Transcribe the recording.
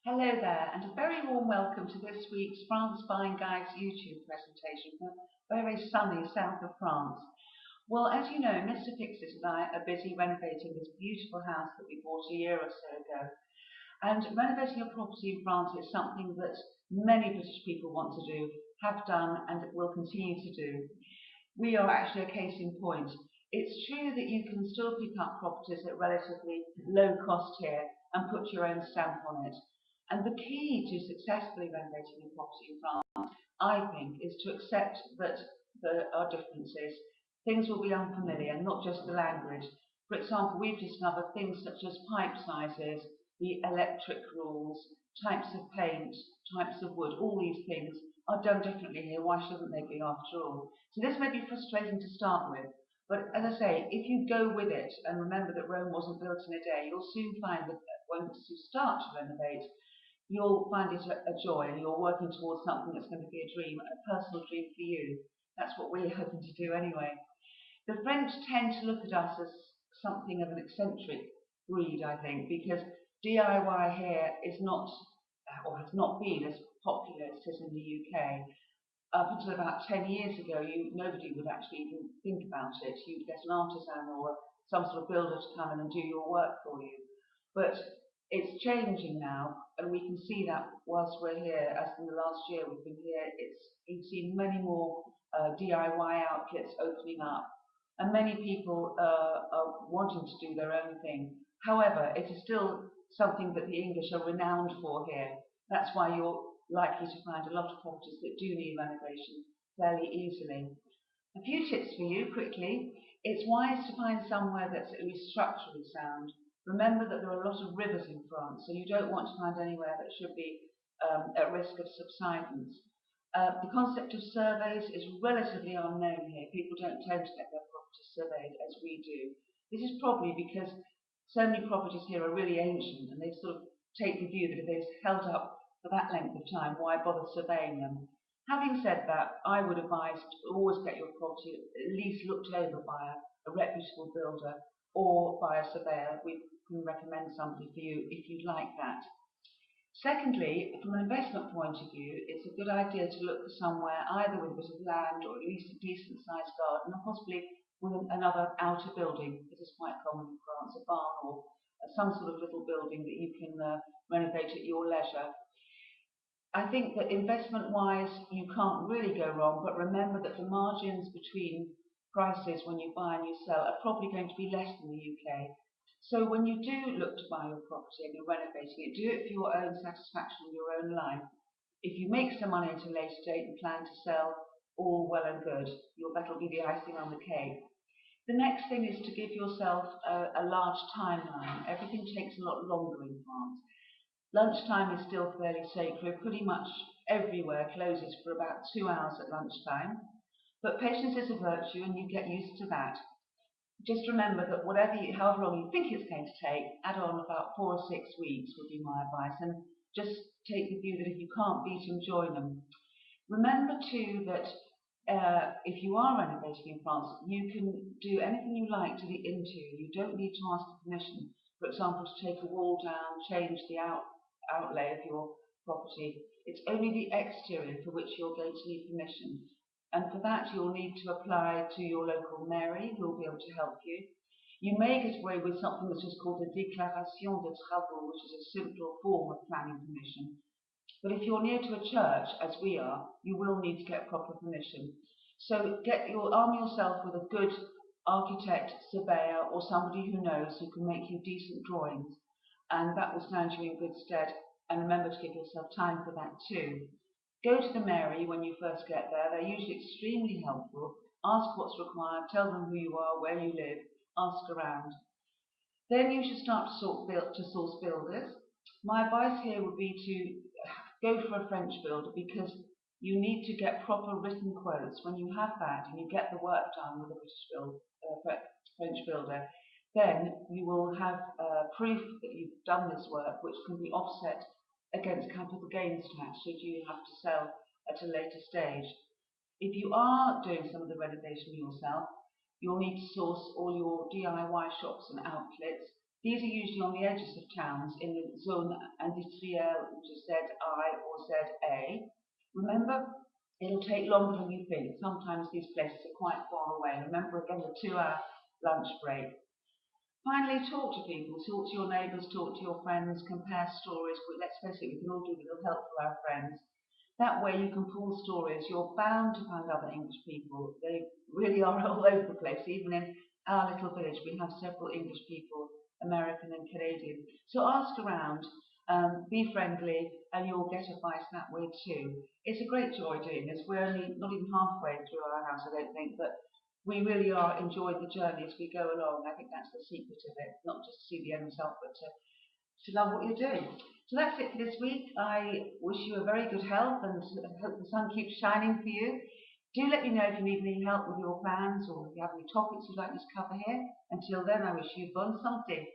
Hello there, and a very warm welcome to this week's France Buying Guides YouTube presentation from very sunny south of France. Well, as you know, Mr. Fixit and I are busy renovating this beautiful house that we bought a year or so ago. And renovating a property in France is something that many British people want to do, have done, and will continue to do. We are actually a case in point. It's true that you can still pick up properties at relatively low cost here and put your own stamp on it. And the key to successfully renovating a property in France, I think, is to accept that there are differences. Things will be unfamiliar, not just the language. For example, we've discovered things such as pipe sizes, the electric rules, types of paint, types of wood, all these things are done differently here. Why shouldn't they be after all? So this may be frustrating to start with, but as I say, if you go with it and remember that Rome wasn't built in a day, you'll soon find that once you start to renovate, you'll find it a joy and you're working towards something that's going to be a dream, a personal dream for you. That's what we're hoping to do anyway. The French tend to look at us as something of an eccentric breed, I think, because DIY here is not, or has not been as popular as it is in the UK. Up until about 10 years ago, nobody would actually even think about it. You'd get an artisan or some sort of builder to come in and do your work for you. But it's changing now, and we can see that whilst we're here, as in the last year we've been here, you've seen many more DIY outlets opening up, and many people are wanting to do their own thing. However, it is still something that the English are renowned for here. That's why you're likely to find a lot of properties that do need renovation fairly easily. A few tips for you quickly. It's wise to find somewhere that's at least structurally sound. Remember that there are a lot of rivers in France, so you don't want to find anywhere that should be at risk of subsidence. The concept of surveys is relatively unknown here. People don't tend to get their properties surveyed as we do. This is probably because so many properties here are really ancient and they sort of take the view that if they've held up for that length of time, why bother surveying them? Having said that, I would advise to always get your property at least looked over by a reputable builder or by a surveyor. We can recommend somebody for you if you'd like that. Secondly, from an investment point of view, it's a good idea to look for somewhere either with a bit of land or at least a decent sized garden, or possibly with another outer building. This is quite common in France, a barn or some sort of little building that you can renovate at your leisure. I think that investment-wise, you can't really go wrong, but remember that the margins between prices when you buy and you sell are probably going to be less than the UK. So when you do look to buy your property and you're renovating it, do it for your own satisfaction in your own life. If you make some money at a later date and plan to sell, all well and good. That'll be the icing on the cake. The next thing is to give yourself a large timeline. Everything takes a lot longer in France. Lunchtime is still fairly sacred. Pretty much everywhere closes for about 2 hours at lunchtime. But patience is a virtue and you get used to that. Just remember that however long you think it's going to take, add on about 4 or 6 weeks would be my advice, and just take the view that if you can't beat them, join them. Remember too that if you are renovating in France, you can do anything you like to the interior. You don't need to ask for permission. For example, to take a wall down, change the outlay of your property. It's only the exterior for which you're going to need permission. And for that, you'll need to apply to your local mairie, who will be able to help you. You may get away with something that is called a déclaration de travaux, which is a simpler form of planning permission. But if you're near to a church, as we are, you will need to get proper permission. So arm yourself with a good architect, surveyor, or somebody who knows who can make you decent drawings, and that will stand you in good stead. And remember to give yourself time for that too. Go to the mairie when you first get there. They're usually extremely helpful. Ask what's required, tell them who you are, where you live, ask around. Then you should start to source builders. My advice here would be to go for a French builder because you need to get proper written quotes. When you have that and you get the work done with a French builder, then you will have proof that you've done this work, which can be offset against capital gains tax should you have to sell at a later stage. If you are doing some of the renovation yourself, you'll need to source all your DIY shops and outlets. These are usually on the edges of towns in the zone industrielle, which is ZI or ZA. Remember, it'll take longer than you think. Sometimes these places are quite far away. Remember again the 2 hour lunch break. Finally, talk to people, talk to your neighbours, talk to your friends, compare stories. But let's face it, we can all do a little help for our friends. That way you can pull stories. You're bound to find other English people. They really are all over the place. Even in our little village, we have several English people, American and Canadian. So ask around, be friendly, and you'll get advice that way too. It's a great joy doing this. We're only not even halfway through our house, I don't think, but we really are enjoying the journey as we go along. I think that's the secret of it, not just to see the end result, but to love what you're doing. So that's it for this week. I wish you a very good health and hope the sun keeps shining for you. Do let me know if you need any help with your plans or if you have any topics you'd like me to cover here. Until then, I wish you bonne santé.